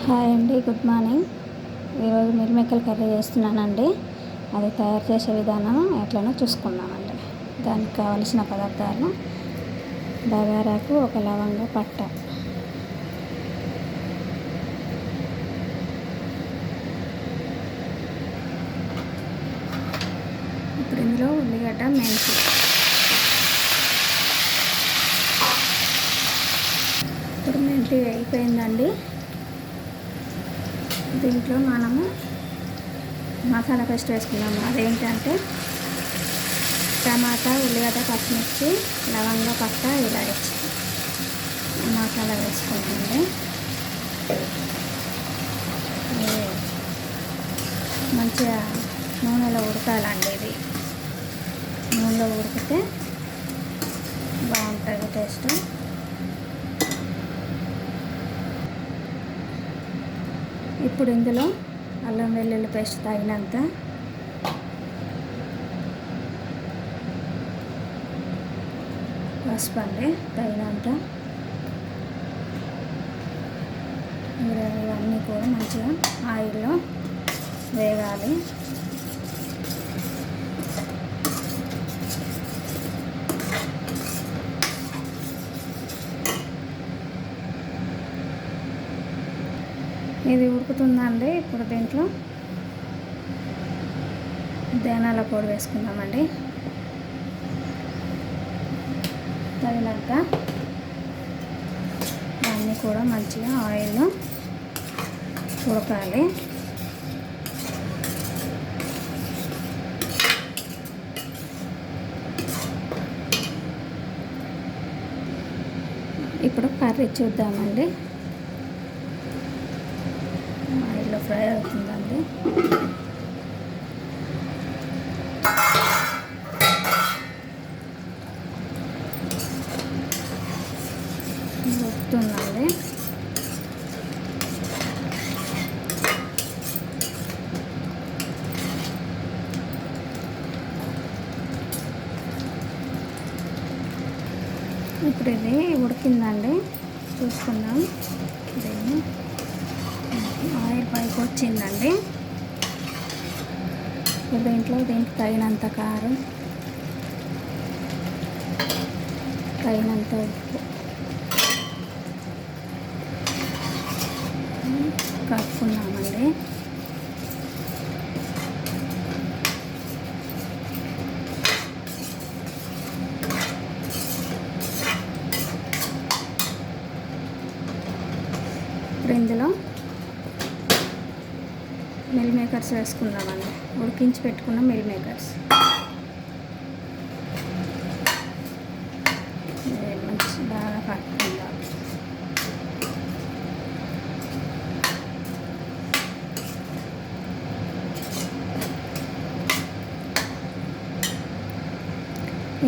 Hi అండి, good morning. ఈరోజు meal maker curry చేస్తున్నానండి. అది తయారు చేసే విధానం ఎట్లనో చూసుకుందామండి. దానికి కావలసిన పదార్థాలు: బగారాకు ఒక లవంగ, పట్ట, ఇప్పుడు ఇందులో ఉల్లిగడ్డ, మెంతి, ఇప్పుడు మెంతి అయిపోయిందండి. దీంట్లో మనము మసాలా పేస్ట్ వేసుకున్నాము. అదేంటంటే టమాటా, ఉల్లిగడ్డ, పచ్చిమిర్చి, లవంగ, పట్ట, ఇలాచి మసాలా వేసుకుంటుంది. మంచిగా నూనెలో ఉడకాలండి. ఇది నూనెలో ఉడికితే బాగుంటుంది టేస్ట్. ఇప్పుడు ఇందులో అల్లం వెల్లుల్లి పేస్ట్ తగినంత, పసుపు అండి తగినంత, ఇవన్నీ కూడా మంచిగా ఆయిల్లో వేగాలి. ఇది ఉడుకుతుందండి. ఇప్పుడు దీంట్లో ధనియాల పొడి వేసుకుందామండి తగినంత. అన్నీ కూడా మంచిగా ఆయిల్లో ఉడకాలి. ఇప్పుడు కర్రీ చూద్దామండి. ఆయిల్లో ఫ్రై అవుతుందండి. ఉడుకుతుందండి. ఇప్పుడు ఇది ఉడికిందండి, చూసుకుందాం. దీన్ని ఆయిల్ పైకి వచ్చిందండి. దీనికి తగినంత కారం, తగినంత ఉప్పు కలుపుకున్నామండి. ఇప్పుడు ఇందులో మిల్ మేకర్స్ వేసుకుందామండి. ఉడికించి పెట్టుకున్న మిల్ మేకర్స్ మంచి బాగా కలుపుకుందాం.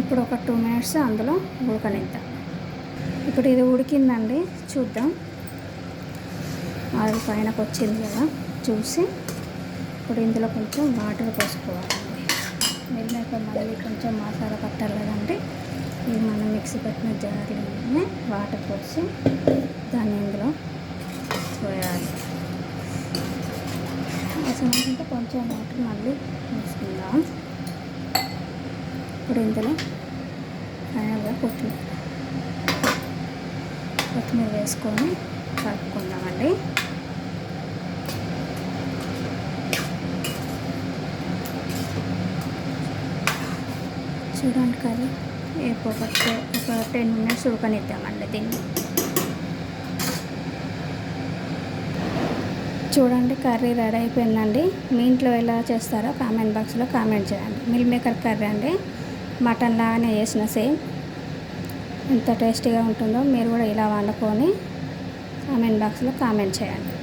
ఇప్పుడు ఒక 2 minutes అందులో ఉడకనిద్దాం. ఇప్పుడు ఇది ఉడికిందండి, చూద్దాం. ఆయిల్ పైనకు వచ్చింది కదా, చూసి ఇప్పుడు ఇందులో కొంచెం వాటర్ పోసుకోవాలండి. మిల్ మేకర్ మళ్ళీ కొంచెం మసాలా పట్టాలి కదండి. ఇది మనం మిక్సీ పెట్టిన జార్లోనే వాటర్ పోసి దాన్ని ఇందులో పోయాలి. అవసరమైతే కొంచెం వాటర్ మళ్ళీ వేసుకుందాం. ఇప్పుడు ఇందులో ఫైనల్గా కొత్తిమీర వేసుకొని కలుపుకుందామండి. చూడండి, కర్రీ ఒక 10 minutes ఉడకనిద్దామండి దీన్ని. చూడండి, కర్రీ రెడీ అయిపోయిందండి. మీ ఇంట్లో ఎలా చేస్తారో కామెంట్ బాక్స్లో కామెంట్ చేయండి. మిల్ మేకర్ కర్రీ అండి, మటన్ లాగానే చేసిన సేమ్. ఎంత టేస్టీగా ఉంటుందో మీరు కూడా ఇలా వండుకొని కామెంట్ బాక్స్లో కామెంట్ చేయండి.